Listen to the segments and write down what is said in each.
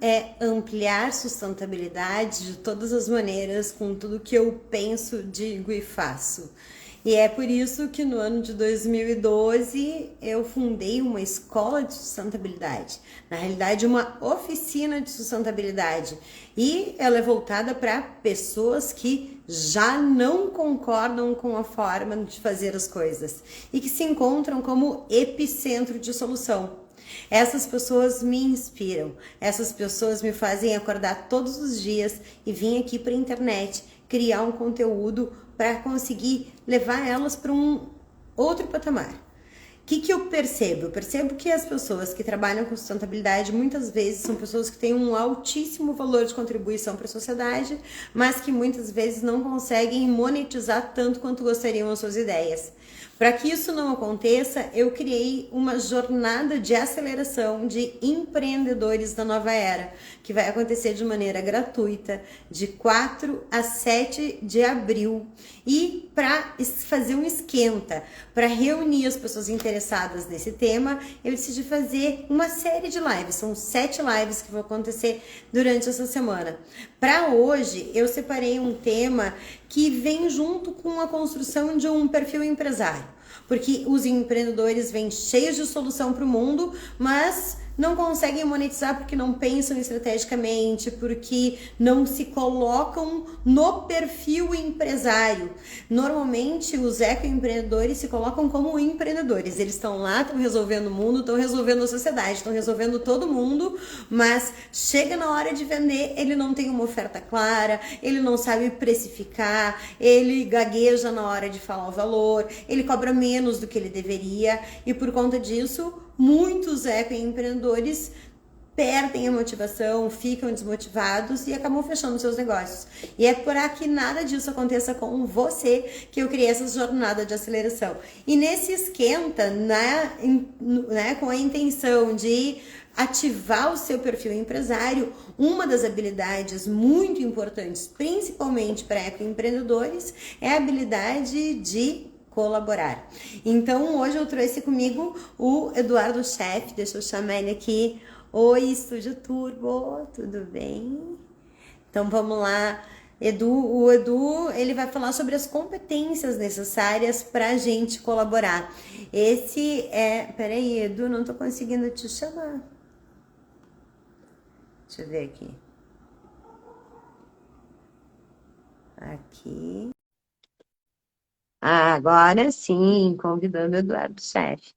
é ampliar sustentabilidade de todas as maneiras, com tudo que eu penso, digo e faço. E é por isso que no ano de 2012 eu fundei uma escola de sustentabilidade. Na realidade, uma oficina de sustentabilidade. E ela é voltada para pessoas que já não concordam com a forma de fazer as coisas e que se encontram como epicentro de solução. Essas pessoas me inspiram, essas pessoas me fazem acordar todos os dias e vir aqui para a internet criar um conteúdo para conseguir levar elas para um outro patamar. O que eu percebo? Eu percebo que as pessoas que trabalham com sustentabilidade muitas vezes são pessoas que têm um altíssimo valor de contribuição para a sociedade, mas que muitas vezes não conseguem monetizar tanto quanto gostariam as suas ideias. Para que isso não aconteça, eu criei uma jornada de aceleração de empreendedores da nova era, que vai acontecer de maneira gratuita, de 4 a 7 de abril. E para fazer um esquenta, para reunir as pessoas interessadas nesse tema, eu decidi fazer uma série de lives. São 7 lives que vão acontecer durante essa semana. Para hoje, eu separei um tema que vem junto com a construção de um perfil empresário. Porque os empreendedores vêm cheios de solução para o mundo, mas não conseguem monetizar porque não pensam estrategicamente, porque não se colocam no perfil empresário. Normalmente, os ecoempreendedores se colocam como empreendedores. Eles estão lá, estão resolvendo o mundo, estão resolvendo a sociedade, estão resolvendo todo mundo, mas chega na hora de vender, ele não tem uma oferta clara, ele não sabe precificar, ele gagueja na hora de falar o valor, ele cobra menos do que ele deveria, e por conta disso, muitos ecoempreendedores perdem a motivação, ficam desmotivados e acabam fechando seus negócios. E é para que nada disso aconteça com você que eu criei essa jornada de aceleração. E nesse esquenta, com a intenção de ativar o seu perfil empresário, uma das habilidades muito importantes, principalmente para ecoempreendedores, é a habilidade de colaborar. Então, hoje eu trouxe comigo o Eduardo Chefe, deixa eu chamar ele aqui. Oi, Estúdio Turbo, tudo bem? Então, vamos lá. O Edu, ele vai falar sobre as competências necessárias para a gente colaborar. Peraí, Edu, não tô conseguindo te chamar. Deixa eu ver aqui. Aqui. Agora sim, convidando o Eduardo Chefe.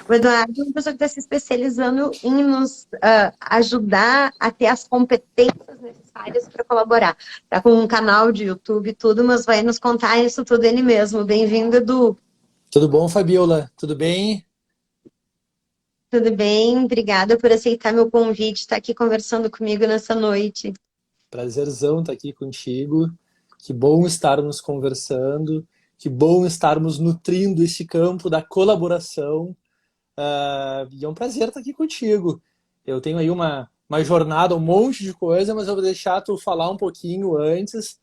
O Eduardo é uma pessoa que está se especializando em nos ajudar a ter as competências necessárias para colaborar. Está com um canal de YouTube e tudo, mas vai nos contar isso tudo ele mesmo. Bem-vindo, Edu. Tudo bom, Fabiola? Tudo bem? Tudo bem? Obrigada por aceitar meu convite, estar aqui conversando comigo nessa noite. Prazerzão estar aqui contigo. Que bom estarmos conversando. Que bom estarmos nutrindo esse campo da colaboração. E é um prazer estar aqui contigo. Eu tenho aí uma jornada, um monte de coisa, mas eu vou deixar tu falar um pouquinho antes.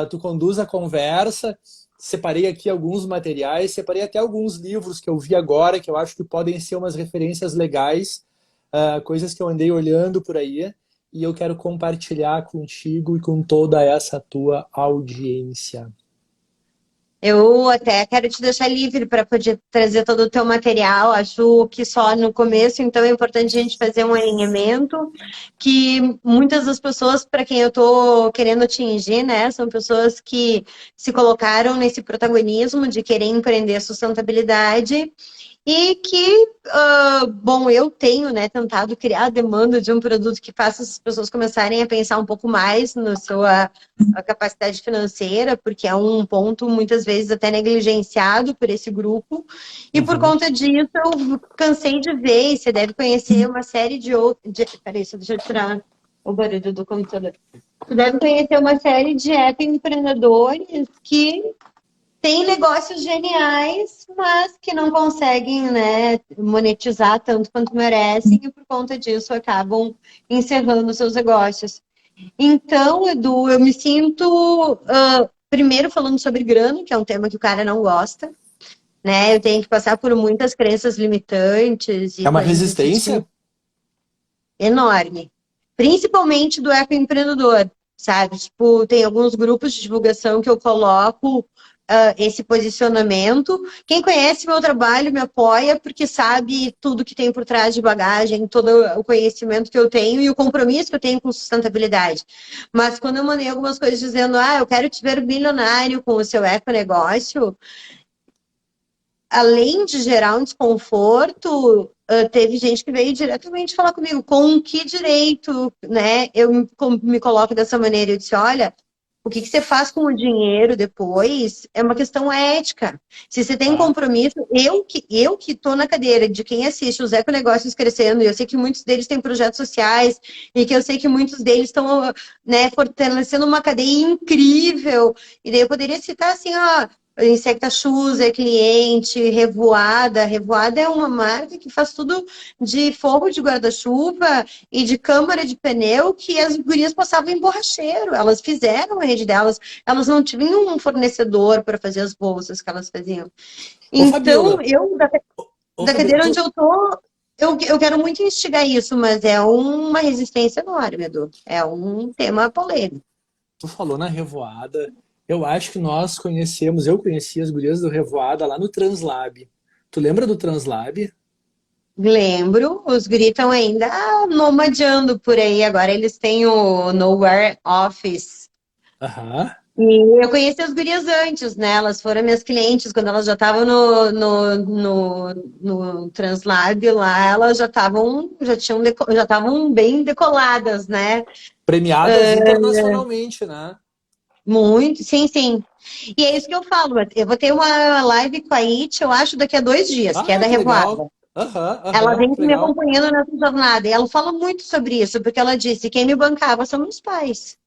Tu conduz a conversa. Separei aqui alguns materiais, separei até alguns livros que eu vi agora, que eu acho que podem ser umas referências legais, coisas que eu andei olhando por aí, e eu quero compartilhar contigo e com toda essa tua audiência. Eu até quero te deixar livre para poder trazer todo o teu material. Acho que só no começo, então é importante a gente fazer um alinhamento, que muitas das pessoas para quem eu estou querendo atingir, né, são pessoas que se colocaram nesse protagonismo de querer empreender sustentabilidade. E que, bom, eu tenho, né, tentado criar a demanda de um produto que faça as pessoas começarem a pensar um pouco mais na sua capacidade financeira, porque é um ponto muitas vezes até negligenciado por esse grupo. E por conta disso, eu cansei de ver, e você deve conhecer uma série de outros... Peraí, só deixa eu tirar o barulho do computador. Você deve conhecer uma série de empreendedores que tem negócios geniais, mas que não conseguem, né, monetizar tanto quanto merecem e por conta disso acabam encerrando seus negócios. Então, Edu, eu me sinto, primeiro falando sobre grana, que é um tema que o cara não gosta, né? Eu tenho que passar por muitas crenças limitantes. É uma resistência? Enorme. principalmente do ecoempreendedor, sabe? Tipo, tem alguns grupos de divulgação que eu coloco esse posicionamento. Quem conhece meu trabalho me apoia porque sabe tudo que tem por trás de bagagem, todo o conhecimento que eu tenho e o compromisso que eu tenho com sustentabilidade. Mas quando eu mandei algumas coisas dizendo, eu quero te ver bilionário com o seu econegócio, além de gerar um desconforto, teve gente que veio diretamente falar comigo, com que direito, né? Eu me coloco dessa maneira. Eu disse, olha, o que você faz com o dinheiro depois é uma questão ética. Se você tem Tá? compromisso, eu que estou na cadeira de quem assiste os econegócios crescendo, e eu sei que muitos deles têm projetos sociais, e que eu sei que muitos deles estão, né, fortalecendo uma cadeia incrível. E daí eu poderia citar assim, ó, Insecta Shoes é cliente, Revoada. Revoada é uma marca que faz tudo de forro de guarda-chuva e de câmara de pneu que as gurias passavam em borracheiro. Elas fizeram a rede delas. Elas não tinham um fornecedor para fazer as bolsas que elas faziam. Ô, Então, Fabiola, da Fabiola, cadeira onde eu tô, eu quero muito instigar isso, mas é uma resistência enorme, Edu. É um tema polêmico. tu falou na Revoada. Eu acho que eu conheci as gurias do Revoada lá no Translab. Tu lembra do Translab? Lembro, os gritam ainda nomadeando por aí. Agora eles têm o Nowhere Office. Aham. E eu conheci as gurias antes, né? Elas foram minhas clientes quando elas já estavam no Translab lá, elas já estavam bem decoladas, né? Premiadas internacionalmente, né? Muito, sim, sim. E é isso que eu falo. Eu vou ter uma live com a It, eu acho, daqui a 2 dias, que é Ah, da que legal. Revoada. Aham, Ela aham, vem que me legal. acompanhando nessa jornada. E ela fala muito sobre isso, porque ela disse: quem me bancava são meus pais.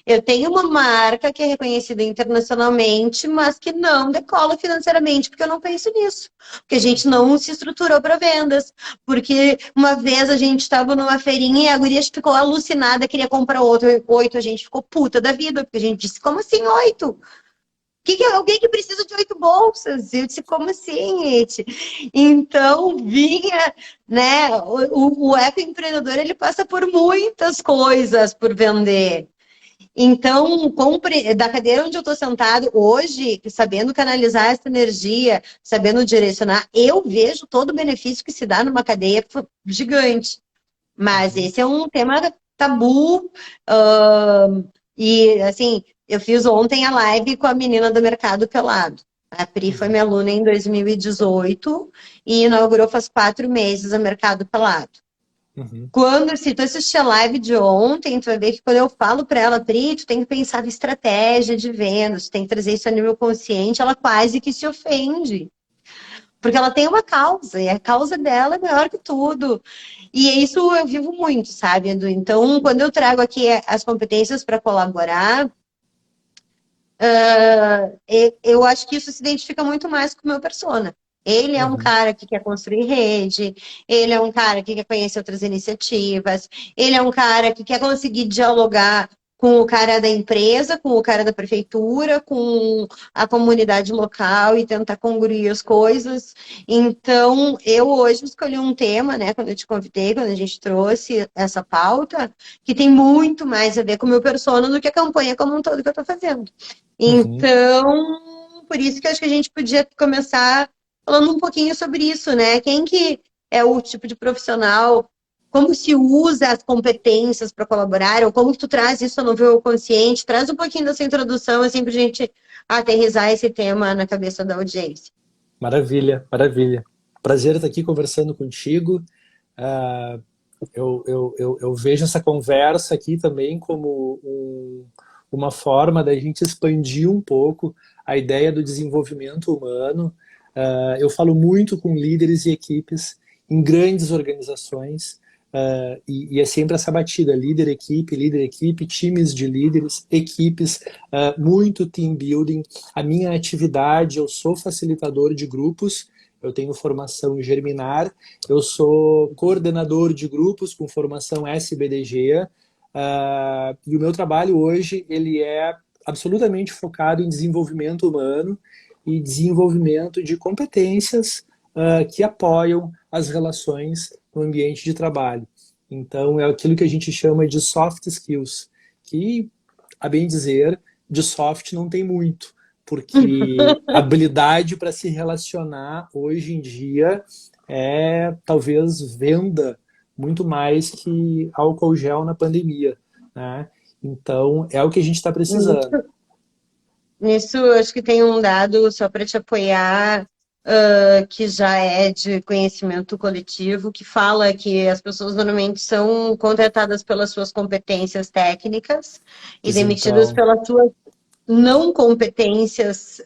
Eu tenho uma marca que é reconhecida internacionalmente, mas que não decola financeiramente, porque eu não penso nisso. Porque a gente não se estruturou para vendas. Porque uma vez a gente estava numa feirinha e a guria ficou alucinada, queria comprar oito, a gente ficou puta da vida, porque a gente disse: como assim 8? Que é alguém que precisa de 8 bolsas? Eu disse, como assim, Eti? Então, vinha, né? O ecoempreendedor, ele passa por muitas coisas por vender. Então, da cadeira onde eu estou sentado hoje, sabendo canalizar essa energia, sabendo direcionar, eu vejo todo o benefício que se dá numa cadeia gigante. Mas Uhum, esse é um tema tabu. E, assim, eu fiz ontem a live com a menina do Mercado Pelado. A Pri foi uhum, minha aluna em 2018 e inaugurou faz 4 meses o Mercado Pelado. uhum. Se tu assistir a live de ontem, tu vai ver que quando eu falo para ela, Pri, tu tem que pensar em estratégia de vendas, tu tem que trazer isso a nível consciente, ela quase que se ofende. Porque ela tem uma causa, e a causa dela é maior que tudo. E isso eu vivo muito, sabe, Edu? Então, quando eu trago aqui as competências para colaborar, eu acho que isso se identifica muito mais com o meu persona. Ele é um Uhum. cara que quer construir rede, ele é um cara que quer conhecer outras iniciativas, ele é um cara que quer conseguir dialogar com o cara da empresa, com o cara da prefeitura, com a comunidade local e tentar congruir as coisas. Então, eu hoje escolhi um tema, né, quando eu te convidei, quando a gente trouxe essa pauta, que tem muito mais a ver com o meu persona do que a campanha como um todo que eu estou fazendo. Uhum. Então, por isso que eu acho que a gente podia começar falando um pouquinho sobre isso, né? Quem que é o tipo de profissional, como se usa as competências para colaborar, ou como que tu traz isso no nível consciente, traz um pouquinho dessa introdução, assim, para a gente aterrissar esse tema na cabeça da audiência. Maravilha, maravilha. Prazer estar aqui conversando contigo. Ah, eu vejo essa conversa aqui também como uma forma da gente expandir um pouco a ideia do desenvolvimento humano. Eu falo muito com líderes e equipes em grandes organizações, e é sempre essa batida, líder, equipe, times de líderes, equipes, muito team building. A minha atividade, eu sou facilitador de grupos, eu tenho formação em Germinar, eu sou coordenador de grupos com formação SBDG, e o meu trabalho hoje ele é absolutamente focado em desenvolvimento humano e desenvolvimento de competências que apoiam as relações no ambiente de trabalho. Então, é aquilo que a gente chama de soft skills, que, a bem dizer, de soft não tem muito, porque habilidade para se relacionar hoje em dia é talvez venda muito mais que álcool gel na pandemia, né? Então, é o que a gente está precisando. Nisso, acho que tem um dado só para te apoiar, que já é de conhecimento coletivo, que fala que as pessoas normalmente são contratadas pelas suas competências técnicas e Pois demitidas então, pelas suas não competências,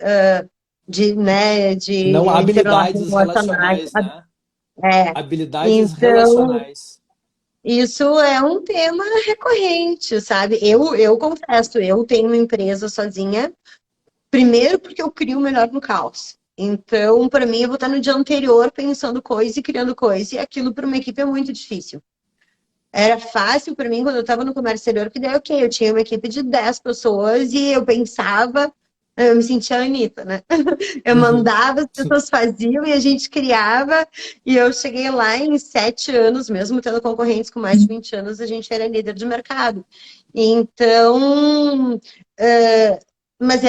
não de habilidades interrelacionais. relacionais, né? É. Habilidades Então, relacionais. isso é um tema recorrente, sabe? Eu confesso, eu tenho uma empresa sozinha. Primeiro, porque eu crio o melhor no caos. Então, para mim, eu vou estar no dia anterior pensando coisa e criando coisa, e aquilo para uma equipe é muito difícil. Era fácil para mim quando eu estava no comércio exterior, que daí, ok, eu tinha uma equipe de 10 pessoas e eu pensava, eu me sentia a Anitta, né? Eu Uhum, mandava, as pessoas faziam e a gente criava, e eu cheguei lá em 7 anos, mesmo tendo concorrentes com mais de 20 anos, a gente era líder de mercado. Então, mas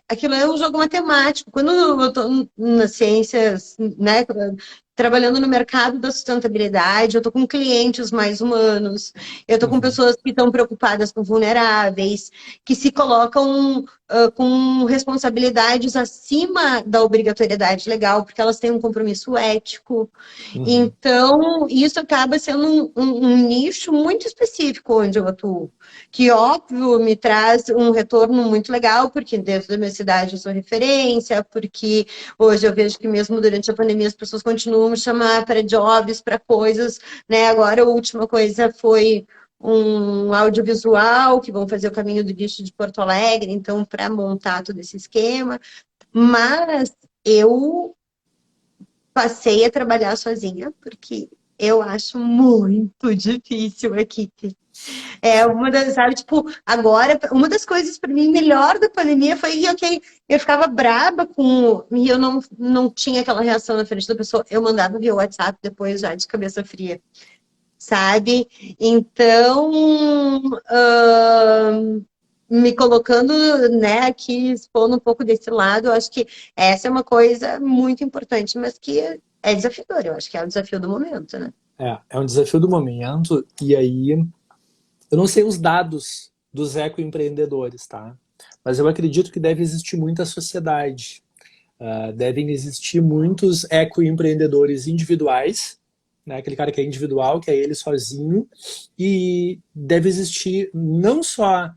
aquilo é um jogo matemático. Quando eu estou nas ciências, né, trabalhando no mercado da sustentabilidade, eu estou com clientes mais humanos, eu estou com uhum, pessoas que estão preocupadas com vulneráveis, que se colocam com responsabilidades acima da obrigatoriedade legal, porque elas têm um compromisso ético. uhum. Então, isso acaba sendo um nicho muito específico onde eu atuo, que, óbvio, me traz um retorno muito legal, porque dentro da minha cidade eu sou referência, porque hoje eu vejo que mesmo durante a pandemia as pessoas continuam me chamando para jobs, para coisas, né? Agora a última coisa foi um audiovisual, que vão fazer o caminho do lixo de Porto Alegre, então, para montar todo esse esquema. Mas eu passei a trabalhar sozinha, porque eu acho muito difícil a equipe. É uma das, sabe, tipo, agora, uma das coisas para mim melhor da pandemia foi que, ok, eu ficava braba e eu não tinha aquela reação na frente da pessoa, eu mandava via WhatsApp depois já de cabeça fria, sabe? Então, me colocando, né, aqui, expondo um pouco desse lado, eu acho que essa é uma coisa muito importante, mas que é desafiadora, eu acho que é o desafio do momento, né? É um desafio do momento, e aí eu não sei os dados dos ecoempreendedores, tá? Mas eu acredito que deve existir muita sociedade. Devem existir muitos ecoempreendedores individuais, né? Aquele cara que é individual, que é ele sozinho, e deve existir não só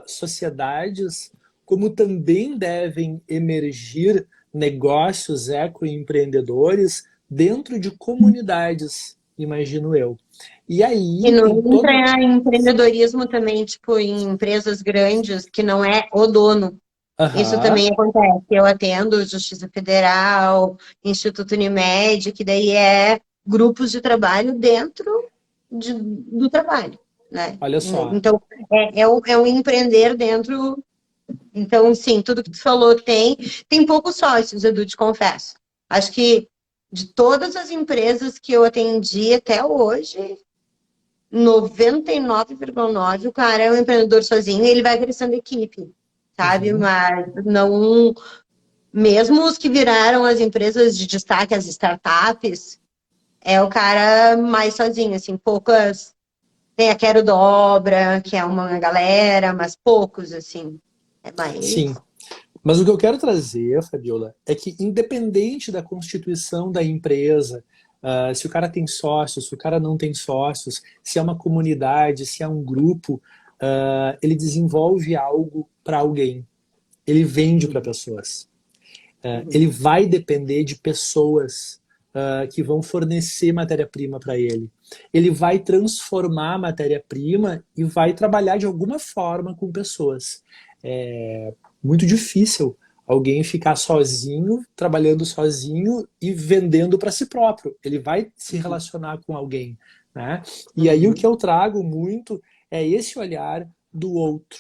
sociedades, como também devem emergir negócios ecoempreendedores dentro de comunidades, imagino eu. E E aí não tem entra todo. em empreendedorismo também, tipo, em empresas grandes que não é o dono. Isso Aham, também acontece. Eu atendo Justiça Federal, Instituto Unimed, que daí é grupos de trabalho dentro do trabalho, né? olha só. Então, é um empreender dentro. Então, sim, tudo que tu falou tem poucos sócios, Edu, te confesso. Acho que de todas as empresas que eu atendi até hoje, 99,9 o cara é um empreendedor sozinho e ele vai crescendo equipe, sabe? Uhum. Mas não, mesmo os que viraram as empresas de destaque, as startups, é o cara mais sozinho, assim, poucas. Tem a Quero Dobra, que é uma galera, mas poucos, assim. É Sim, mais. mas o que eu quero trazer, Fabiola, é que independente da constituição da empresa, se o cara tem sócios, se o cara não tem sócios, se é uma comunidade, se é um grupo, ele desenvolve algo para alguém, ele vende para pessoas. Ele vai depender de pessoas que vão fornecer matéria-prima para ele. Ele vai transformar a matéria-prima e vai trabalhar de alguma forma com pessoas. É muito difícil alguém ficar sozinho, trabalhando sozinho e vendendo para si próprio. Ele vai se relacionar com alguém, né? E aí o que Uhum. eu trago muito é esse olhar do outro.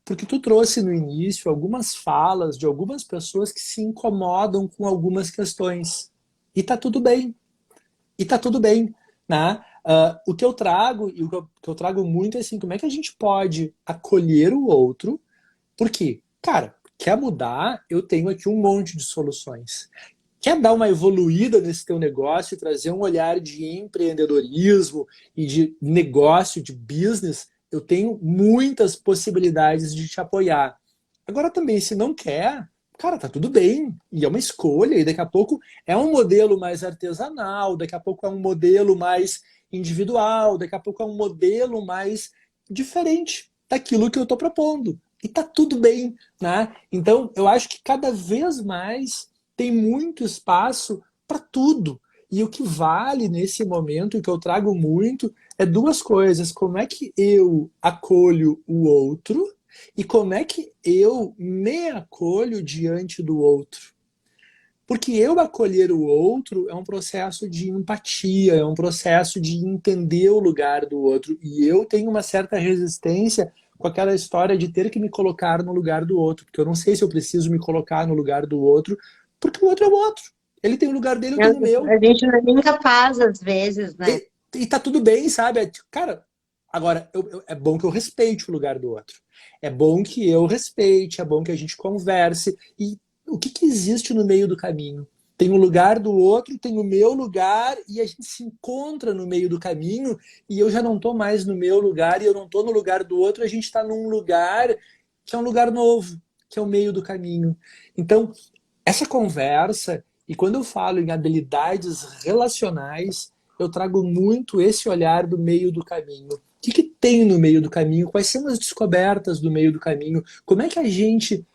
Porque tu trouxe no início algumas falas de algumas pessoas que se incomodam com algumas questões. E tá tudo bem. E tá tudo bem. né? O que eu trago, e o que eu trago muito é assim, como é que a gente pode acolher o outro? Porque, cara, quer mudar? Eu tenho aqui um monte de soluções. Quer dar uma evoluída nesse teu negócio e trazer um olhar de empreendedorismo e de negócio, de business? Eu tenho muitas possibilidades de te apoiar. Agora também, se não quer, cara, tá tudo bem. E é uma escolha, e daqui a pouco é um modelo mais artesanal, daqui a pouco é um modelo mais individual, daqui a pouco é um modelo mais diferente daquilo que eu tô propondo. E tá tudo bem, né? Então, eu acho que cada vez mais tem muito espaço para tudo. E o que vale nesse momento, e que eu trago muito, é duas coisas. Como é que eu acolho o outro e como é que eu me acolho diante do outro. Porque eu acolher o outro é um processo de empatia, é um processo de entender o lugar do outro. E eu tenho uma certa resistência com aquela história de ter que me colocar no lugar do outro. Porque eu não sei se eu preciso me colocar no lugar do outro, porque o outro é o outro. Ele tem o lugar dele, eu tenho o meu. A gente não é nem capaz, às vezes, né? E tá tudo bem, sabe? Cara, agora, é bom que eu respeite o lugar do outro. É bom que eu respeite, é bom que a gente converse. E o que existe no meio do caminho? Tem o lugar do outro, tem o meu lugar, e a gente se encontra no meio do caminho, e eu já não tô mais no meu lugar, e eu não tô no lugar do outro, a gente tá num lugar que é um lugar novo, que é o meio do caminho. Então, essa conversa, e quando eu falo em habilidades relacionais, eu trago muito esse olhar do meio do caminho. O que tem no meio do caminho? Quais são as descobertas do meio do caminho? Como é que a gente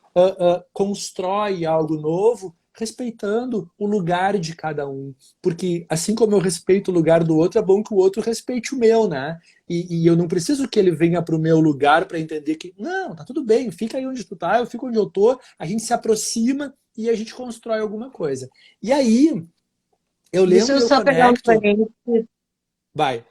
constrói algo novo respeitando o lugar de cada um? Porque assim como eu respeito o lugar do outro, é bom que o outro respeite o meu, né? E eu não preciso que ele venha para o meu lugar para entender que, não, tá tudo bem, fica aí onde tu tá, eu fico onde eu tô, a gente se aproxima e a gente constrói alguma coisa. E aí, eu Deixa lembro eu e eu só pegar um conecto. parênteses, Vai.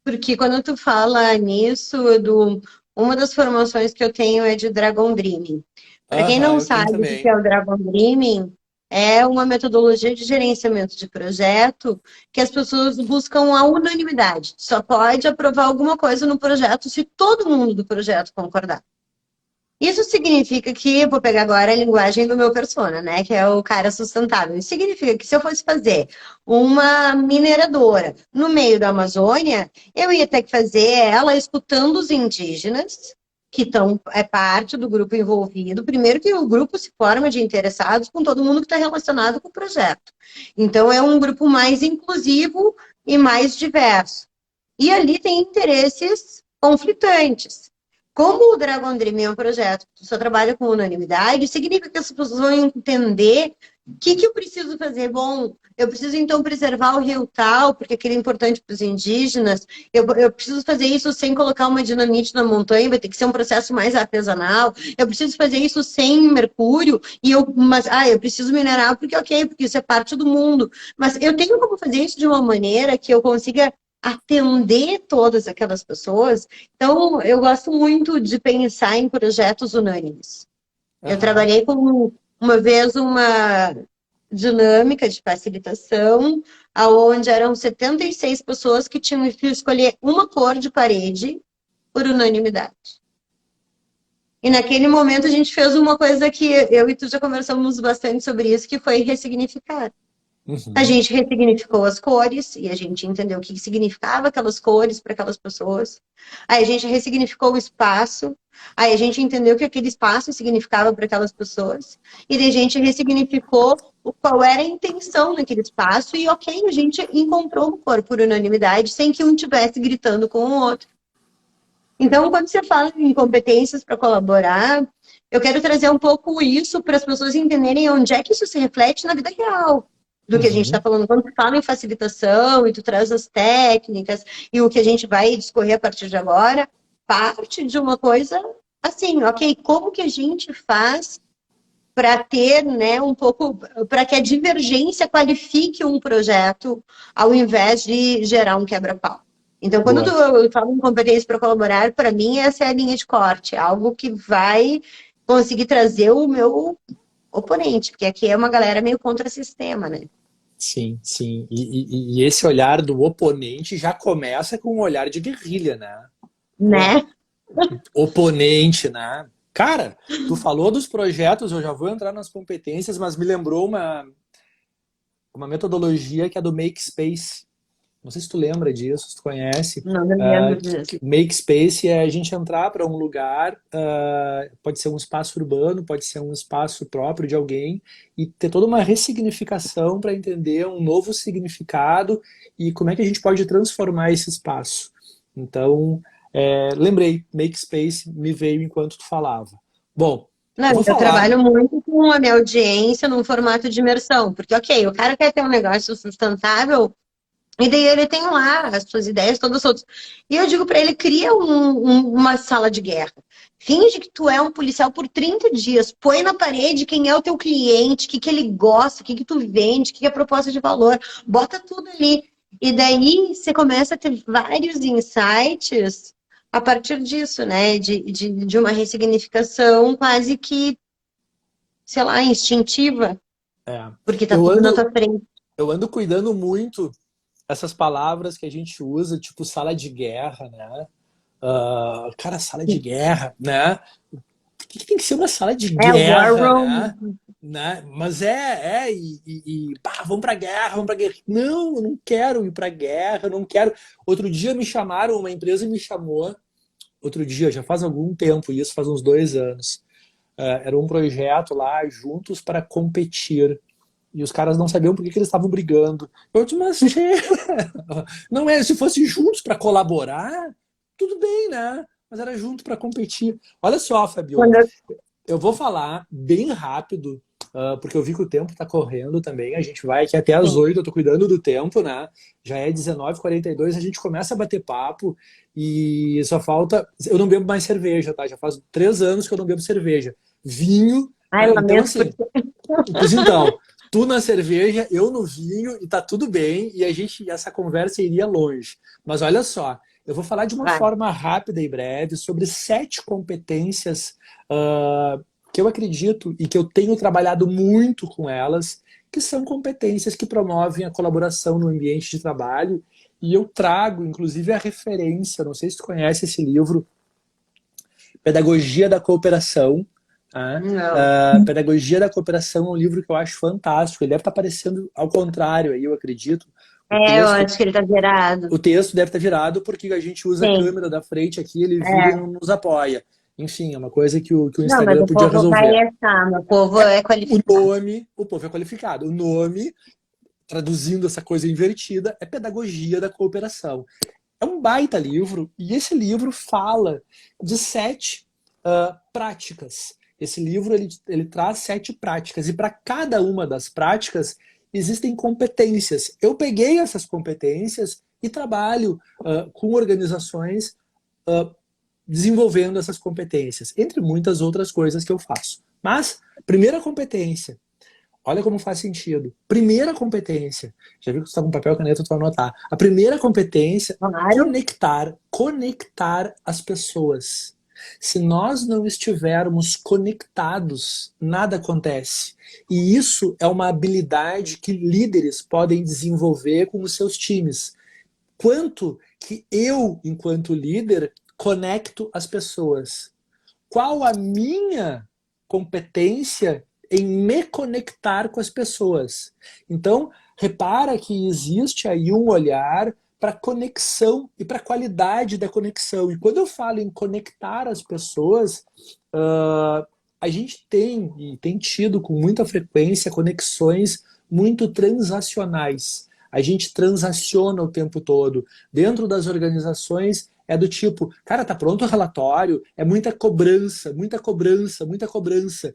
porque quando tu fala nisso, Edu, uma das formações que eu tenho é de Dragon Dreaming. Para quem Aham, não eu tenho sabe o que também. é o Dragon Dreaming, é uma metodologia de gerenciamento de projeto que as pessoas buscam a unanimidade. Só pode aprovar alguma coisa no projeto se todo mundo do projeto concordar. Isso significa que, vou pegar agora a linguagem do meu persona, né? Que é o cara sustentável. Isso significa que se eu fosse fazer uma mineradora no meio da Amazônia, eu ia ter que fazer ela escutando os indígenas, que estão, é parte do grupo envolvido. Primeiro que o grupo se forma de interessados com todo mundo que está relacionado com o projeto. Então, é um grupo mais inclusivo e mais diverso. E ali tem interesses conflitantes. Como o Dragon Dream é um projeto que só trabalha com unanimidade, significa que as pessoas vão entender o que eu preciso fazer. Bom, eu preciso então preservar o rio tal, porque aquele é importante para os indígenas. Eu preciso fazer isso sem colocar uma dinamite na montanha, vai ter que ser um processo mais artesanal. Eu preciso fazer isso sem mercúrio, eu preciso minerar porque ok, porque isso é parte do mundo. Mas eu tenho como fazer isso de uma maneira que eu consiga atender todas aquelas pessoas. Então, eu gosto muito de pensar em projetos unânimes. Eu Aham. trabalhei com uma vez uma dinâmica de facilitação, aonde eram 76 pessoas que tinham que escolher uma cor de parede por unanimidade. E naquele momento a gente fez uma coisa que eu e tu já conversamos bastante sobre isso, que foi ressignificar. A Uhum. gente ressignificou as cores e a gente entendeu o que significava aquelas cores para aquelas pessoas. Aí a gente ressignificou o espaço. Aí a gente entendeu o que aquele espaço significava para aquelas pessoas. E daí a gente ressignificou qual era a intenção naquele espaço. E ok, a gente encontrou uma cor por unanimidade, sem que um estivesse gritando com o outro. Então, quando você fala em competências para colaborar, eu quero trazer um pouco isso para as pessoas entenderem onde é que isso se reflete na vida real do que a gente está Uhum. falando. Quando tu fala em facilitação e tu traz as técnicas e o que a gente vai discorrer a partir de agora, parte de uma coisa assim, ok, como que a gente faz para ter, né, um pouco, para que a divergência qualifique um projeto ao invés de gerar um quebra-pau. Então, quando Boa. eu falo em competência para colaborar, para mim essa é a linha de corte, algo que vai conseguir trazer o meu oponente, porque aqui é uma galera meio contra-sistema, né? Sim, sim. E esse olhar do oponente já começa com um olhar de guerrilha, né? Pô, né? oponente, né? Cara, tu falou dos projetos, eu já vou entrar nas competências, mas me lembrou uma metodologia que é do Make Space. Não sei se tu lembra disso, se tu conhece. Não me lembro disso. Make Space é a gente entrar para um lugar, pode ser um espaço urbano, pode ser um espaço próprio de alguém, e ter toda uma ressignificação para entender um novo significado e como é que a gente pode transformar esse espaço. Então, lembrei, Make Space me veio enquanto tu falava. Bom, eu Não, vou eu falar. trabalho muito com a minha audiência num formato de imersão, porque, ok, o cara quer ter um negócio sustentável, e daí ele tem lá as suas ideias todas soltas. E eu digo pra ele, cria uma sala de guerra. Finge que tu é um policial por 30 dias. Põe na parede quem é o teu cliente, o que que ele gosta, o que que tu vende, o que que é a proposta de valor. Bota tudo ali. E daí você começa a ter vários insights a partir disso, né? De uma ressignificação quase que, sei lá, instintiva, é, porque tá eu tudo na ando, tua frente. eu ando cuidando muito essas palavras que a gente usa, tipo sala de guerra, né? Cara, sala de guerra, né? Por que tem que ser uma sala de É, o War guerra, Room. né? Né? Mas pá, vamos pra guerra, vamos pra guerra. Não, eu não quero ir pra guerra, eu não quero. Outro dia me chamaram, uma empresa me chamou, outro dia, já faz algum tempo, isso faz uns 2 anos. Era um projeto lá, juntos para competir. E os caras não sabiam por que eles estavam brigando. Eu disse, mas não é, se fosse juntos para colaborar, tudo bem, né? Mas era junto para competir. Olha só, Fabiola, Quando eu eu vou falar bem rápido, porque eu vi que o tempo está correndo também. A gente vai aqui até às 8, eu tô cuidando do tempo, né? Já é 19h42, a gente começa a bater papo e só falta. Eu não bebo mais cerveja, tá? Já faz 3 anos que eu não bebo cerveja. Vinho, Ai, né? Então, lamento por assim, pois então, tu na cerveja, eu no vinho, e tá tudo bem, e a gente, essa conversa iria longe. Mas olha só, eu vou falar de uma vai. forma rápida e breve sobre 7 competências que eu acredito e que eu tenho trabalhado muito com elas, que são competências que promovem a colaboração no ambiente de trabalho. E eu trago, inclusive, a referência, não sei se tu conhece esse livro, Pedagogia da Cooperação. Tá? Não. Pedagogia da Cooperação é um livro que eu acho fantástico. Ele deve estar aparecendo ao contrário, aí eu acredito. O É, eu texto, acho que ele tá virado. o texto deve estar virado porque a gente usa a Sim. câmera da frente aqui, ele vira e É. não nos apoia. Enfim, é uma coisa que o Não, mas Instagram o podia povo vai resolver. achar, meu povo é qualificado. O povo é qualificado. O nome, traduzindo essa coisa invertida, é Pedagogia da Cooperação. É um baita livro, e esse livro fala de 7 práticas. Esse livro ele traz 7 práticas, e para cada uma das práticas existem competências. Eu peguei essas competências e trabalho com organizações desenvolvendo essas competências, entre muitas outras coisas que eu faço. Mas, primeira competência, olha como faz sentido. Primeira competência. Já viu que você está com papel e caneta, tu vai anotar. A primeira competência, Claro. conectar as pessoas. Se nós não estivermos conectados, nada acontece. E isso é uma habilidade que líderes podem desenvolver com os seus times. Quanto que eu, enquanto líder, conecto as pessoas? Qual a minha competência em me conectar com as pessoas? Então, repara que existe aí um olhar para conexão e para a qualidade da conexão. E quando eu falo em conectar as pessoas, a gente tem e tem tido com muita frequência conexões muito transacionais. A gente transaciona o tempo todo. Dentro das organizações é do tipo, cara, tá pronto o relatório? É muita cobrança, muita cobrança, muita cobrança.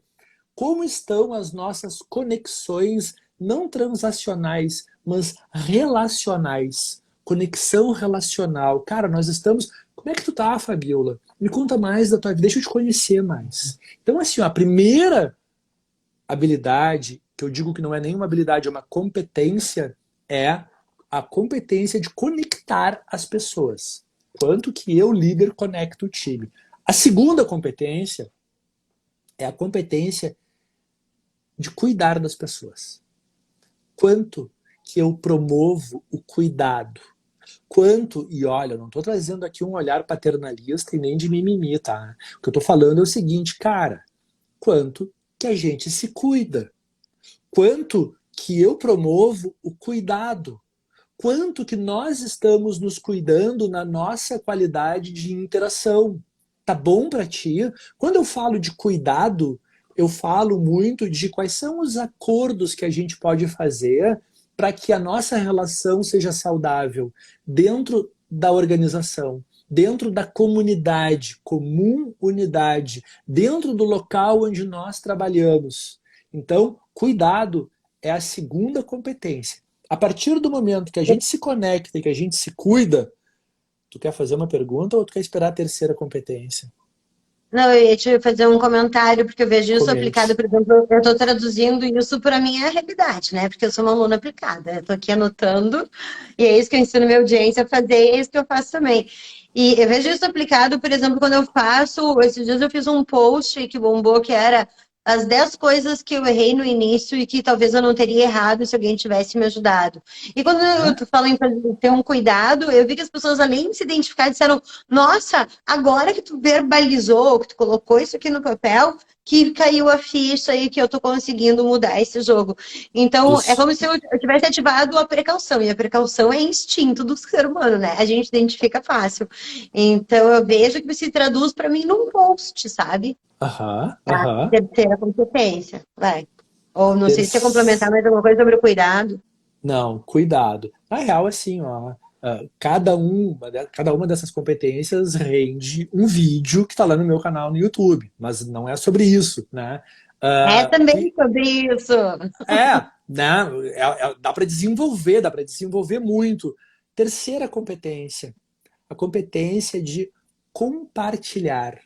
Como estão as nossas conexões não transacionais, mas relacionais? Conexão relacional. Cara, nós estamos. Como é que tu tá, Fabiola? Me conta mais da tua vida, deixa eu te conhecer mais. Então, assim, ó, a primeira habilidade, que eu digo que não é nenhuma habilidade, é uma competência, é a competência de conectar as pessoas. Quanto que eu, líder, conecto o time. A segunda competência é a competência de cuidar das pessoas. Quanto que eu promovo o cuidado? Quanto, e olha, eu não estou trazendo aqui um olhar paternalista e nem de mimimi, tá? O que eu estou falando é o seguinte, cara, quanto que a gente se cuida? Quanto que eu promovo o cuidado? Quanto que nós estamos nos cuidando na nossa qualidade de interação? Tá bom para ti? Quando eu falo de cuidado, eu falo muito de quais são os acordos que a gente pode fazer para que a nossa relação seja saudável dentro da organização, dentro da comunidade, comum unidade, dentro do local onde nós trabalhamos. Então, cuidado é a segunda competência. A partir do momento que a gente se conecta e que a gente se cuida, tu quer fazer uma pergunta ou tu quer esperar a terceira competência? Não, eu ia te fazer um comentário, porque eu vejo isso aplicado, Comente. por exemplo, eu estou traduzindo isso para mim é a realidade, né? Porque eu sou uma aluna aplicada, eu estou aqui anotando, e é isso que eu ensino minha audiência a fazer, e é isso que eu faço também. E eu vejo isso aplicado, por exemplo, quando eu faço, esses dias eu fiz um post que bombou, que era as 10 coisas que eu errei no início e que talvez eu não teria errado se alguém tivesse me ajudado. E quando Hã? eu falo em ter um cuidado, eu vi que as pessoas, além de se identificar, disseram: Nossa, agora que tu verbalizou, que tu colocou isso aqui no papel, que caiu a ficha e que eu tô conseguindo mudar esse jogo. Então, é Isso. como se eu tivesse ativado a precaução, e a precaução é instinto do ser humano, né? A gente identifica fácil. Então, eu vejo que se traduz para mim num post, sabe? Aham, A aham. terceira competência, vai. Ou não sei se você complementar Terce- mais alguma coisa sobre o cuidado. Não, cuidado. Na real, assim, ó, cada uma dessas competências rende um vídeo que está lá no meu canal no YouTube, mas não é sobre isso, né? É Ah, também que sobre isso. né? Dá para desenvolver muito. Terceira competência, a competência de compartilhar.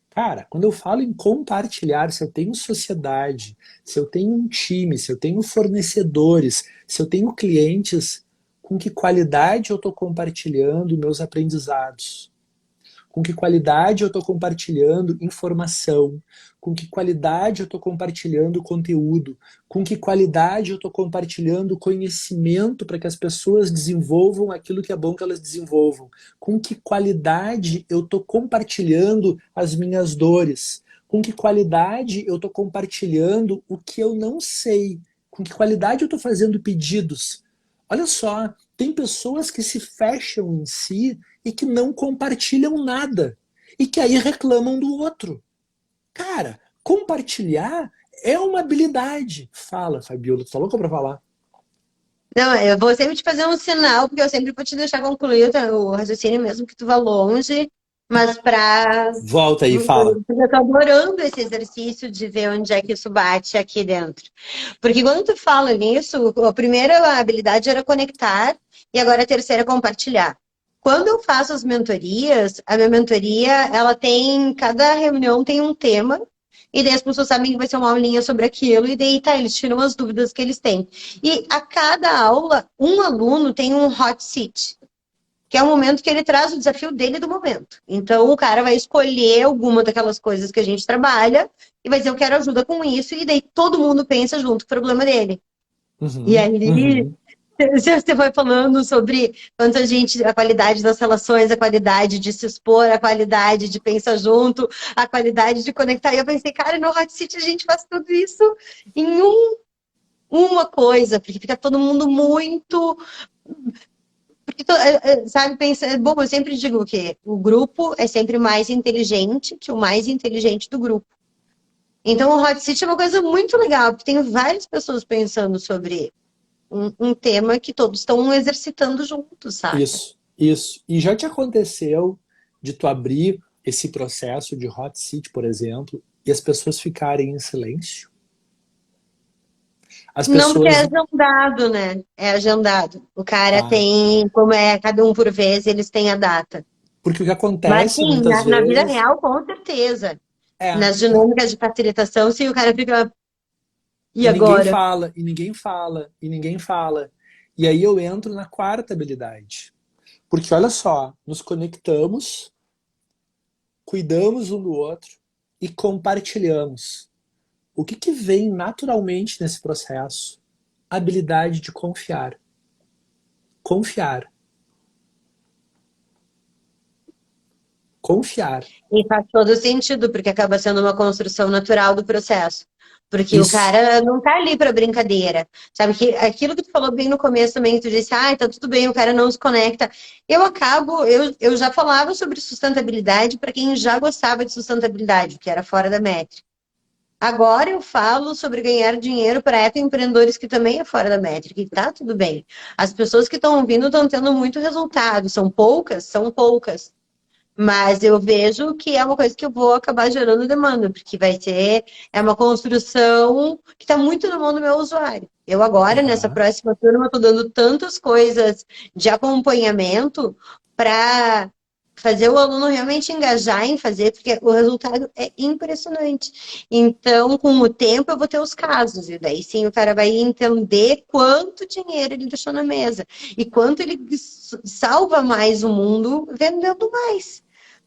Cara, quando eu falo em compartilhar, se eu tenho sociedade, se eu tenho um time, se eu tenho fornecedores, se eu tenho clientes, com que qualidade eu estou compartilhando meus aprendizados? Com que qualidade eu estou compartilhando informação, com que qualidade eu estou compartilhando conteúdo, com que qualidade eu estou compartilhando conhecimento para que as pessoas desenvolvam aquilo que é bom que elas desenvolvam, com que qualidade eu estou compartilhando as minhas dores, com que qualidade eu estou compartilhando o que eu não sei, com que qualidade eu estou fazendo pedidos. Olha só, tem pessoas que se fecham em si e que não compartilham nada. E que aí reclamam do outro. Cara, compartilhar é uma habilidade. Fala, Fabiola, tu tá louca pra falar? Não, eu vou sempre te fazer um sinal, porque eu sempre vou te deixar concluir o raciocínio, mesmo que tu vá longe, mas para. Volta aí, fala. Eu tô adorando esse exercício de ver onde é que isso bate aqui dentro. Porque quando tu fala nisso, a primeira habilidade era conectar, e agora a terceira é compartilhar. Quando eu faço as mentorias, a minha mentoria, ela tem, cada reunião tem um tema, e daí as pessoas sabem que vai ser uma aulinha sobre aquilo, e daí tá, eles tiram as dúvidas que eles têm. E a cada aula, um aluno tem um hot seat, que é o momento que ele traz o desafio dele do momento. Então, o cara vai escolher alguma daquelas coisas que a gente trabalha e vai dizer, eu quero ajuda com isso, e daí todo mundo pensa junto com o problema dele. E Uhum, aí, uhum. você vai falando sobre quanto a gente, a qualidade das relações, a qualidade de se expor, a qualidade de pensar junto, a qualidade de conectar. E eu pensei, cara, no Hot City a gente faz tudo isso em uma coisa, porque fica todo mundo muito. Porque, sabe, pensa. Bom, eu sempre digo que o grupo é sempre mais inteligente que o mais inteligente do grupo. Então, o Hot City é uma coisa muito legal, porque tem várias pessoas pensando sobre um tema que todos estão exercitando juntos, saca? Isso, isso. E já te aconteceu de tu abrir esse processo de hot seat, por exemplo, e as pessoas ficarem em silêncio? As Não, porque é pessoas. agendado, né? É agendado. O cara Ah, tem, como é cada um por vez, eles têm a data. porque o que Mas acontece sim, muitas na vida vezes real, com certeza. é. Nas dinâmicas de facilitação, se o cara fica. E E ninguém agora? fala, e ninguém fala, e ninguém fala. E aí eu entro na quarta habilidade. Porque olha só, nos conectamos, cuidamos um do outro e compartilhamos. O que vem naturalmente nesse processo? habilidade de confiar. Confiar. Confiar. E faz todo sentido, porque acaba sendo uma construção natural do processo. Porque o Isso. cara não tá ali pra brincadeira. Sabe que aquilo que tu falou bem no começo também, que tu disse, ah, tá tudo bem, o cara não se conecta. Eu já falava sobre sustentabilidade para quem já gostava de sustentabilidade, que era fora da métrica. Agora eu falo sobre ganhar dinheiro para empreendedores que também é fora da métrica, e tá tudo bem. As pessoas que estão ouvindo estão tendo muito resultado. São poucas? São poucas. Mas eu vejo que é uma coisa que eu vou acabar gerando demanda, porque é uma construção que está muito na mão do meu usuário. Eu agora, nessa Aham. próxima turma, estou dando tantas coisas de acompanhamento para fazer o aluno realmente engajar em fazer, porque o resultado é impressionante. Então, com o tempo, eu vou ter os casos, e daí sim o cara vai entender quanto dinheiro ele deixou na mesa e quanto ele salva mais o mundo vendendo mais.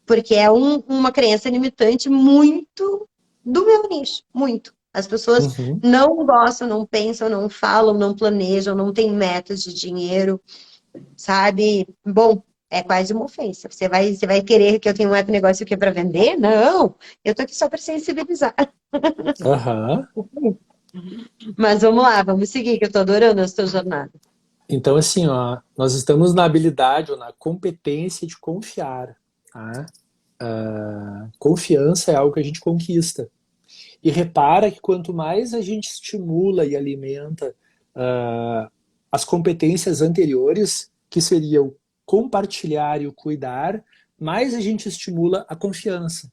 Porque é uma crença limitante muito do meu nicho, muito. As pessoas Uhum. não gostam, não pensam, não falam, não planejam, não têm metas de dinheiro, sabe? Bom, é quase uma ofensa. Você vai querer que eu tenha um app negócio aqui para vender? Não, eu tô aqui só para sensibilizar. Aham. Mas vamos lá, vamos seguir, que eu tô adorando a sua jornada. Então, assim, ó, nós estamos na habilidade ou na competência de confiar. Tá? Confiança é algo que a gente conquista. E repara que quanto mais a gente estimula e alimenta as competências anteriores, que seriam compartilhar e o cuidar, mais a gente estimula a confiança.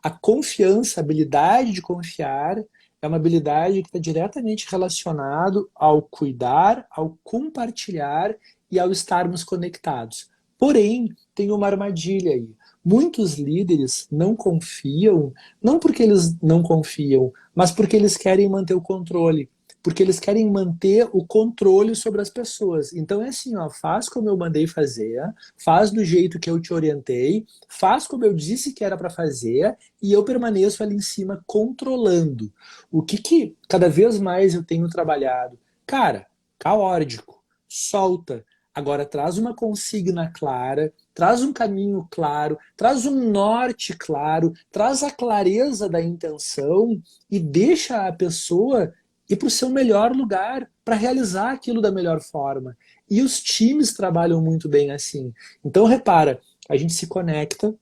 A confiança, a habilidade de confiar, é uma habilidade que está diretamente relacionado ao cuidar, ao compartilhar e ao estarmos conectados. Porém, tem uma armadilha aí. Muitos líderes não confiam, não porque eles não confiam, mas porque eles querem manter o controle. Porque eles querem manter o controle sobre as pessoas. Então é assim, ó, faz como eu mandei fazer, faz do jeito que eu te orientei, faz como eu disse que era para fazer, e eu permaneço ali em cima controlando. O que cada vez mais eu tenho trabalhado? Cara, caótico, solta. Agora traz uma consigna clara, traz um caminho claro, traz um norte claro, traz a clareza da intenção e deixa a pessoa ir para o seu melhor lugar para realizar aquilo da melhor forma. E os times trabalham muito bem assim. Então repara, a gente se conecta,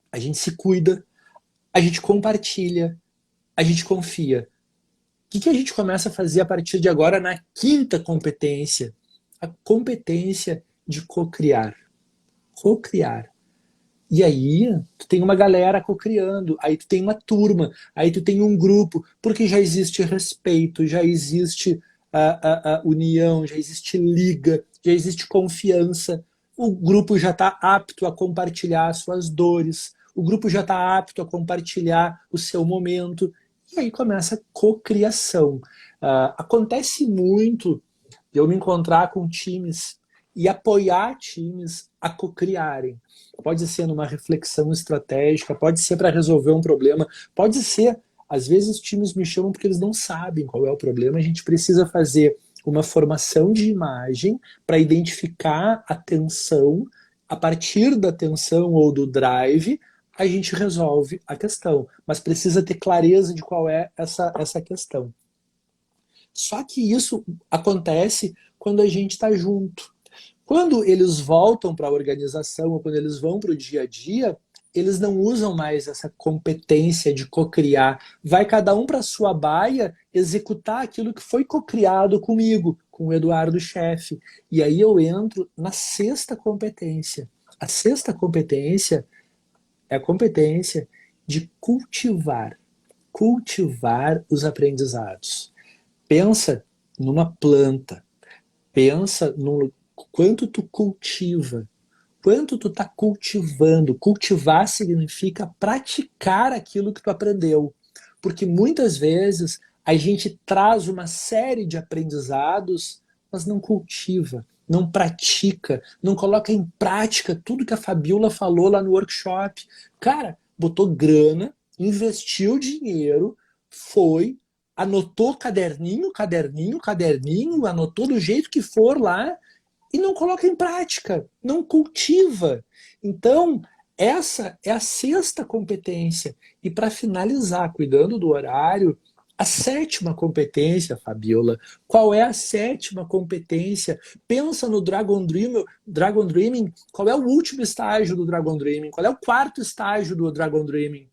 a gente se cuida, a gente compartilha, a gente confia. O que a gente começa a fazer a partir de agora na quinta competência? A competência de co-criar. Co-criar. E aí, tu tem uma galera co-criando, aí tu tem uma turma, aí tu tem um grupo, porque já existe respeito, já existe a união, já existe liga, já existe confiança. O grupo já está apto a compartilhar suas dores, o grupo já está apto a compartilhar o seu momento. E aí começa a cocriação. Acontece muito eu me encontrar com times e apoiar times a cocriarem. Pode ser numa reflexão estratégica, pode ser para resolver um problema, pode ser, às vezes os times me chamam porque eles não sabem qual é o problema, a gente precisa fazer uma formação de imagem para identificar a tensão, a partir da tensão ou do drive, a gente resolve a questão, mas precisa ter clareza de qual é essa questão. Só que isso acontece quando a gente está junto. Quando eles voltam para a organização ou quando eles vão para o dia a dia, eles não usam mais essa competência de cocriar. Vai cada um para a sua baia executar aquilo que foi cocriado comigo, com o Eduardo chefe. E aí eu entro na sexta competência. A sexta competência é a competência de cultivar. Cultivar os aprendizados. Pensa numa planta. Pensa no quanto tu cultiva. Quanto tu está cultivando. Cultivar significa praticar aquilo que tu aprendeu. Porque muitas vezes a gente traz uma série de aprendizados, mas não cultiva, não pratica, não coloca em prática tudo que a Fabiola falou lá no workshop. Cara, botou grana, investiu dinheiro, foi, anotou caderninho, caderninho, caderninho, anotou do jeito que for lá e não coloca em prática, não cultiva. Então, essa é a sexta competência. E para finalizar, cuidando do horário, a sétima competência, Fabiola, qual é a sétima competência? Pensa no Dragon Dreaming, qual é o último estágio do Dragon Dreaming? Qual é o quarto estágio do Dragon Dreaming?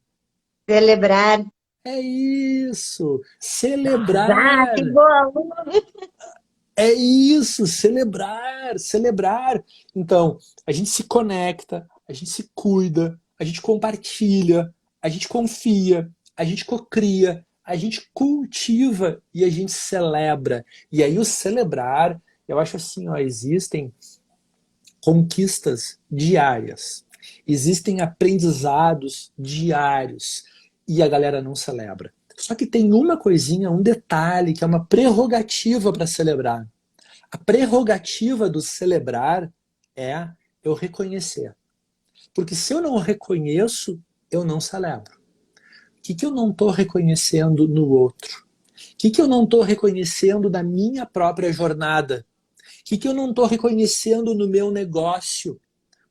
Celebrar. É isso, Ah, celebrar. que bom! É isso, celebrar, celebrar. Então, a gente se conecta, a gente se cuida, a gente compartilha, a gente confia, a gente cocria, a gente cultiva e a gente celebra. E aí o celebrar, eu acho assim, ó, existem conquistas diárias, existem aprendizados diários e a galera não celebra. Só que tem uma coisinha, um detalhe, que é uma prerrogativa para celebrar. A prerrogativa do celebrar é eu reconhecer. Porque se eu não reconheço, eu não celebro. O que eu não estou reconhecendo no outro? O que eu não estou reconhecendo da minha própria jornada? O que eu não estou reconhecendo no meu negócio?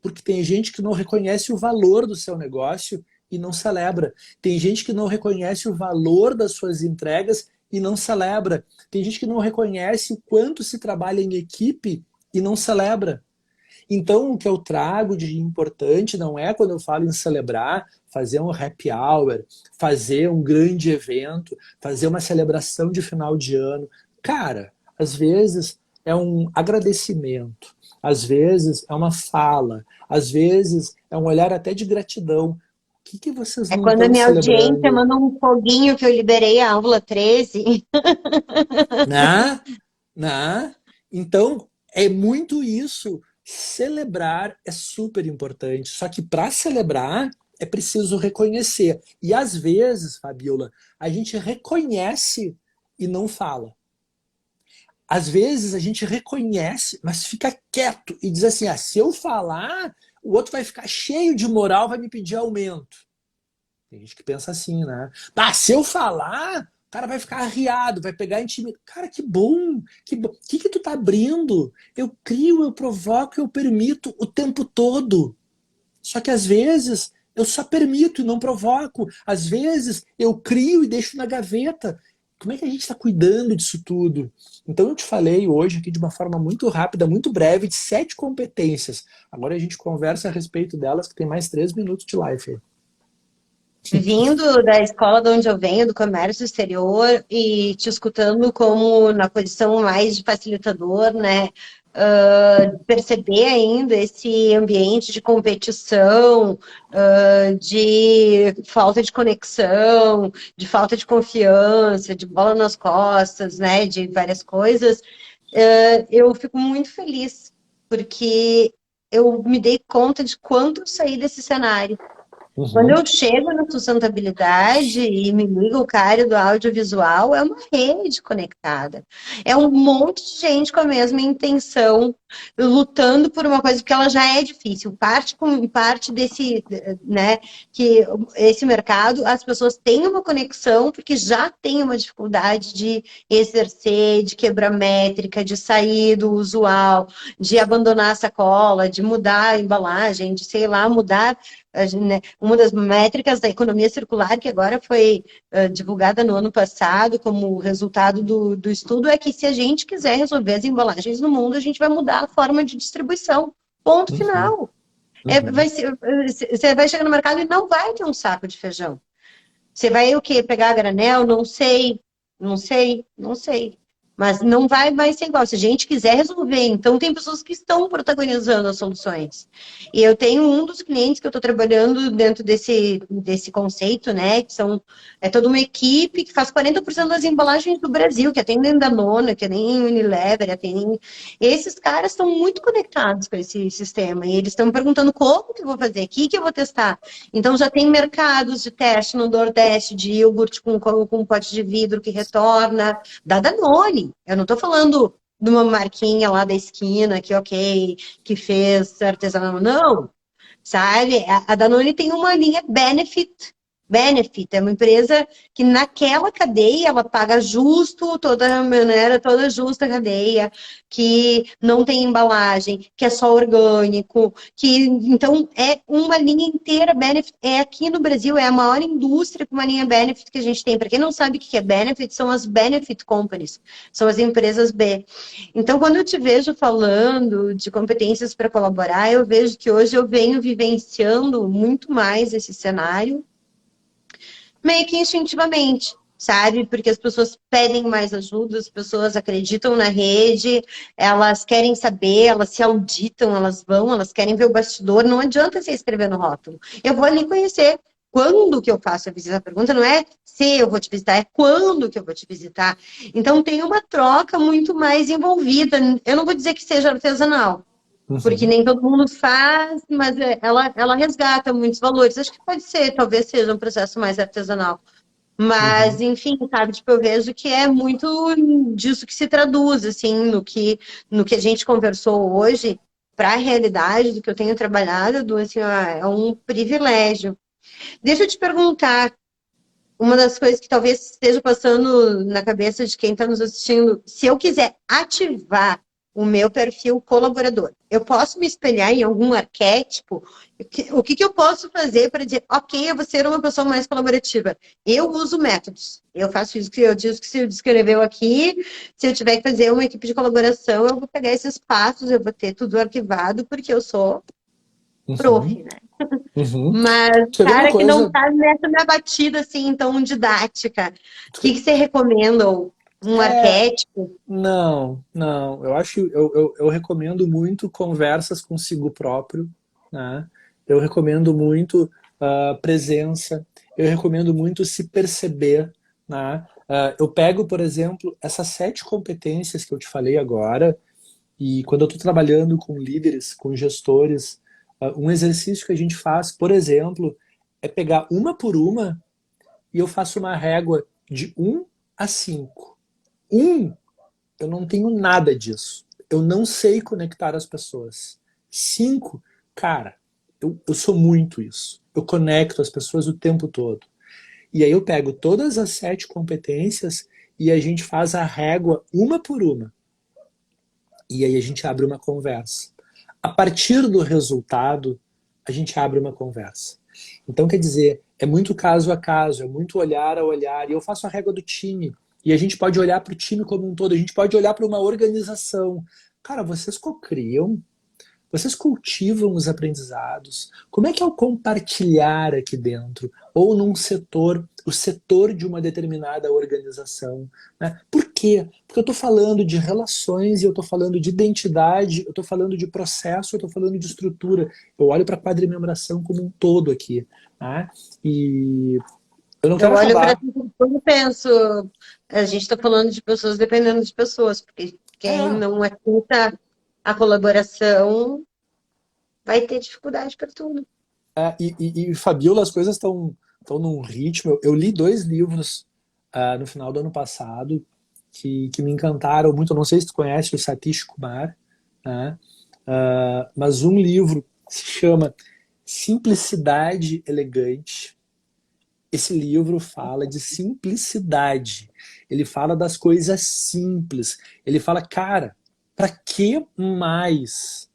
Porque tem gente que não reconhece o valor do seu negócio e não celebra. Tem gente que não reconhece o valor das suas entregas e não celebra. Tem gente que não reconhece o quanto se trabalha em equipe e não celebra. Então, o que eu trago de importante não é quando eu falo em celebrar, fazer um happy hour, fazer um grande evento, fazer uma celebração de final de ano. Cara, às vezes é um agradecimento, às vezes é uma fala, às vezes é um olhar até de gratidão. O que vocês É não quando a estão minha audiência celebrando? manda um foguinho que eu liberei a aula 13. Né? Né? Então, é muito isso. Celebrar é super importante. Só que para celebrar é preciso reconhecer. E às vezes, Fabiola, a gente reconhece e não fala. Às vezes a gente reconhece, mas fica quieto e diz assim: ah, se eu falar, o outro vai ficar cheio de moral, vai me pedir aumento. Tem gente que pensa assim, né? Ah, se eu falar, o cara vai ficar arriado, vai pegar intimidade. Cara, que bom! Que bom. O que tu tá abrindo? Eu crio, eu provoco, eu permito o tempo todo. Só que às vezes eu só permito e não provoco. Às vezes eu crio e deixo na gaveta. Como é que a gente está cuidando disso tudo? Então eu te falei hoje aqui de uma forma muito rápida, muito breve, de 7 competências. Agora a gente conversa a respeito delas, que tem mais 3 minutos de live. Vindo da escola de onde eu venho, do comércio exterior, e te escutando como na posição mais de facilitador, né? Perceber ainda esse ambiente de competição, de falta de conexão, de falta de confiança, de bola nas costas, né? De várias coisas, eu fico muito feliz, porque eu me dei conta de quando eu saí desse cenário. Quando Uhum. eu chego na sustentabilidade e me ligo o cara do audiovisual, é uma rede conectada. É um monte de gente com a mesma intenção, lutando por uma coisa que ela já é difícil. Parte desse, né, que esse mercado, as pessoas têm uma conexão porque já tem uma dificuldade de exercer, de quebrar métrica, de sair do usual, de abandonar a sacola, de mudar a embalagem, de, sei lá, mudar uma das métricas da economia circular, que agora foi divulgada no ano passado como resultado do estudo, é que se a gente quiser resolver as embalagens no mundo, a gente vai mudar a forma de distribuição. Ponto Uhum. final. Uhum. Você vai chegar no mercado e não vai ter um saco de feijão. Você vai o quê? Pegar a granel? Não sei. Não sei. Não sei. Mas não vai mais ser igual. Se a gente quiser resolver, então tem pessoas que estão protagonizando as soluções. E eu tenho um dos clientes que eu estou trabalhando dentro desse conceito, né? Que é toda uma equipe que faz 40% das embalagens do Brasil, que atendem Danone, que atendem Unilever, atendem... Esses caras estão muito conectados com esse sistema. E eles estão me perguntando como que eu vou fazer, o que eu vou testar. Então já tem mercados de teste no Nordeste de iogurte com pote de vidro que retorna, da Danone. Eu não estou falando de uma marquinha lá da esquina que, ok, que fez artesanal. Não, sabe? A Danone tem uma linha Benefit benefit, é uma empresa que naquela cadeia ela paga justo toda a maneira, toda justa a cadeia, que não tem embalagem, que é só orgânico, que então é uma linha inteira benefit. É aqui no Brasil é a maior indústria com uma linha benefit que a gente tem. Para quem não sabe o que é benefit, são as benefit companies, são as empresas B. Então, quando eu te vejo falando de competências para colaborar, eu vejo que hoje eu venho vivenciando muito mais esse cenário meio que instintivamente, sabe? Porque as pessoas pedem mais ajuda, as pessoas acreditam na rede, elas querem saber, elas se auditam, elas vão, elas querem ver o bastidor. Não adianta você escrever no rótulo. Eu vou ali conhecer. Quando que eu faço a visita? A pergunta não é se eu vou te visitar, é quando que eu vou te visitar. Então tem uma troca muito mais envolvida. Eu não vou dizer que seja artesanal, porque nem todo mundo faz, mas ela resgata muitos valores. Acho que pode ser, talvez seja um processo mais artesanal. Mas, enfim, sabe, tipo, eu vejo que é muito disso que se traduz, assim, no que a gente conversou hoje, para a realidade do que eu tenho trabalhado, assim, ó, é um privilégio. Deixa eu te perguntar, uma das coisas que talvez esteja passando na cabeça de quem está nos assistindo, se eu quiser ativar o meu perfil colaborador, eu posso me espelhar em algum arquétipo? O que eu posso fazer para dizer, ok, eu vou ser uma pessoa mais colaborativa? Eu uso métodos. Eu faço isso que eu disse que se descreveu aqui. Se eu tiver que fazer uma equipe de colaboração, eu vou pegar esses passos, eu vou ter tudo arquivado, porque eu sou prof, né? Mas, Quer ver uma cara, que não coisa? tá nessa minha batida, assim, tão didática. O que você recomenda? Um É, arquétipo? não. Eu acho, eu recomendo muito conversas consigo próprio, né? Eu recomendo muito presença. Eu recomendo muito se perceber, né? Eu pego, por exemplo, essas 7 competências que eu te falei agora, e quando eu estou trabalhando com líderes, com gestores, um exercício que a gente faz, por exemplo, é pegar uma por uma e eu faço uma régua de 1 a 5. Eu não tenho nada disso. Eu não sei conectar as pessoas. 5, cara, eu sou muito isso. Eu conecto as pessoas o tempo todo. E aí eu pego todas as 7 competências e a gente faz a régua uma por uma. E aí a gente abre uma conversa. A partir do resultado, a gente abre uma conversa. Então, quer dizer, é muito caso a caso, é muito olhar a olhar. E eu faço a régua do time. E a gente pode olhar para o time como um todo, a gente pode olhar para uma organização. Cara, vocês cocriam, vocês cultivam os aprendizados. Como é que é o compartilhar aqui dentro? Ou num setor, o setor de uma determinada organização. Né? Por quê? Porque eu estou falando de relações, e eu estou falando de identidade, eu estou falando de processo, eu estou falando de estrutura. Eu olho para a quadrimembração como um todo aqui. Né? E eu não Eu quero olho para acabar. tudo e penso, a gente está falando de pessoas dependendo de pessoas, porque quem É, não escuta a colaboração vai ter dificuldade para tudo. Fabiola, as coisas estão num ritmo. Eu li 2 livros no final do ano passado que me encantaram muito. Eu não sei se tu conhece o Satish Kumar, né? Mas um livro se chama Simplicidade Elegante. Esse livro fala de simplicidade. Ele fala das coisas simples. Ele fala, cara, para que mais?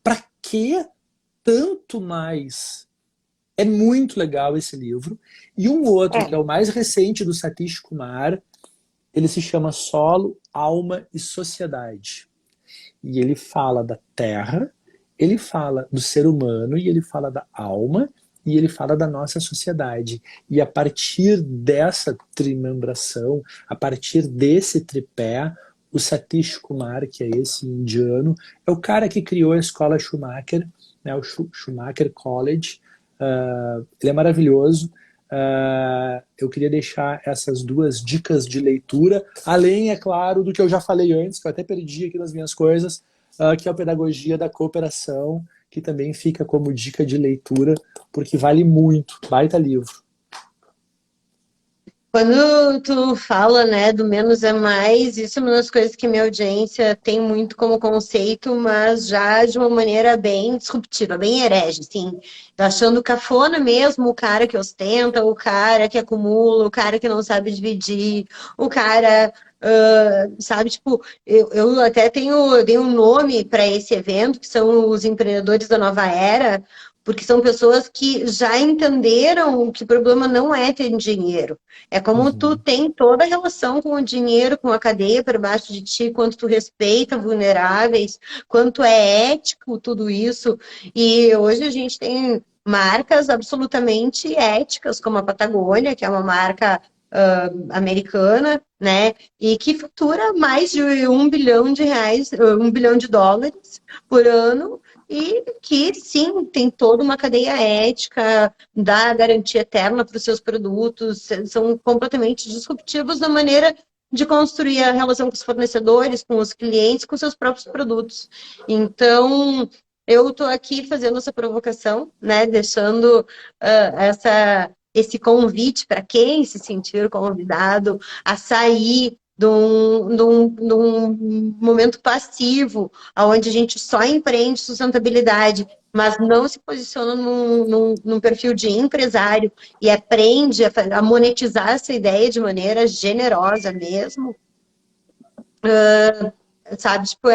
Para que tanto mais? É muito legal esse livro. E um outro, que é É. o mais recente do Satish Kumar, ele se chama Solo, Alma e Sociedade. E ele fala da Terra, ele fala do ser humano, e ele fala da alma, e ele fala da nossa sociedade. E a partir dessa trimembração, a partir desse tripé, o Satish Kumar, que é esse indiano, é o cara que criou a escola Schumacher, né, o Schumacher College. Ele é maravilhoso. Eu queria deixar essas 2 dicas de leitura, além, é claro, do que eu já falei antes, que eu até perdi aqui nas minhas coisas, que é a Pedagogia da Cooperação, que também fica como dica de leitura, porque vale muito. Baita livro. Quando tu fala, né, do menos é mais, isso é uma das coisas que minha audiência tem muito como conceito, mas já de uma maneira bem disruptiva, bem herege, assim, achando cafona mesmo o cara que ostenta, o cara que acumula, o cara que não sabe dividir, o cara, sabe, tipo, eu até dei um nome para esse evento, que são os empreendedores da nova era, porque são pessoas que já entenderam que o problema não é ter dinheiro. É como tu Uhum. tem toda a relação com o dinheiro, com a cadeia por baixo de ti, quanto tu respeita vulneráveis, quanto é ético tudo isso. E hoje a gente tem marcas absolutamente éticas, como a Patagônia, que é uma marca americana, né? E que fatura mais de R$ 1 bilhão, US$ 1 bilhão por ano. E que sim, tem toda uma cadeia ética, dá garantia eterna para os seus produtos, são completamente disruptivos na maneira de construir a relação com os fornecedores, com os clientes, com seus próprios produtos. Então, eu estou aqui fazendo essa provocação, né, deixando esse convite para quem se sentir convidado a sair de um momento passivo, onde a gente só empreende sustentabilidade, mas não se posiciona num perfil de empresário e aprende a monetizar essa ideia de maneira generosa mesmo, sabe? Tipo,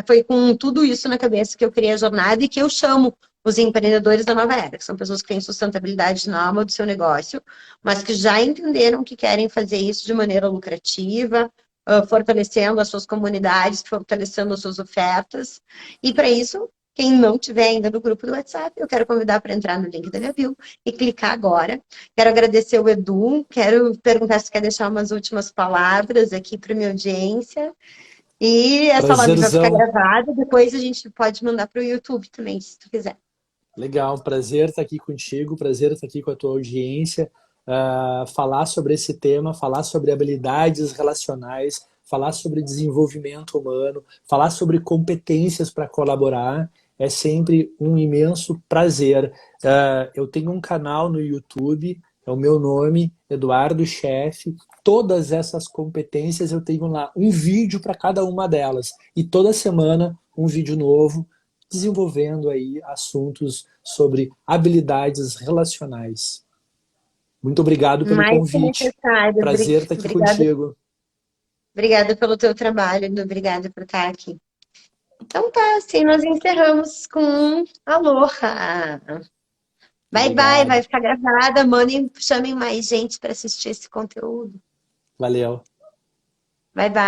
foi com tudo isso na cabeça que eu criei a jornada e que eu chamo os empreendedores da nova era, que são pessoas que têm sustentabilidade na alma do seu negócio, mas que já entenderam que querem fazer isso de maneira lucrativa, fortalecendo as suas comunidades, fortalecendo as suas ofertas. E para isso, quem não tiver ainda no grupo do WhatsApp, eu quero convidar para entrar no link da minha bio e clicar agora. Quero agradecer o Edu, quero perguntar se quer deixar umas últimas palavras aqui para minha audiência. E essa live vai ficar Prazerzão. gravada, depois a gente pode mandar para o YouTube também, se tu quiser. Legal, prazer estar aqui contigo, prazer estar aqui com a tua audiência, falar sobre esse tema, falar sobre habilidades relacionais, falar sobre desenvolvimento humano, falar sobre competências para colaborar, é sempre um imenso prazer. Eu tenho um canal no YouTube, é o meu nome, Eduardo Chefe. Todas essas competências eu tenho lá um vídeo para cada uma delas. E toda semana um vídeo novo desenvolvendo aí assuntos sobre habilidades relacionais. Muito obrigado pelo Mais que convite. necessário. Prazer estar aqui Obrigada, contigo. obrigada pelo teu trabalho, obrigada por estar aqui. Então tá, assim nós encerramos com um aloha. Bye bye, vai Obrigado. ficar gravada. Mandem, chamem mais gente para assistir esse conteúdo. Valeu. Bye bye.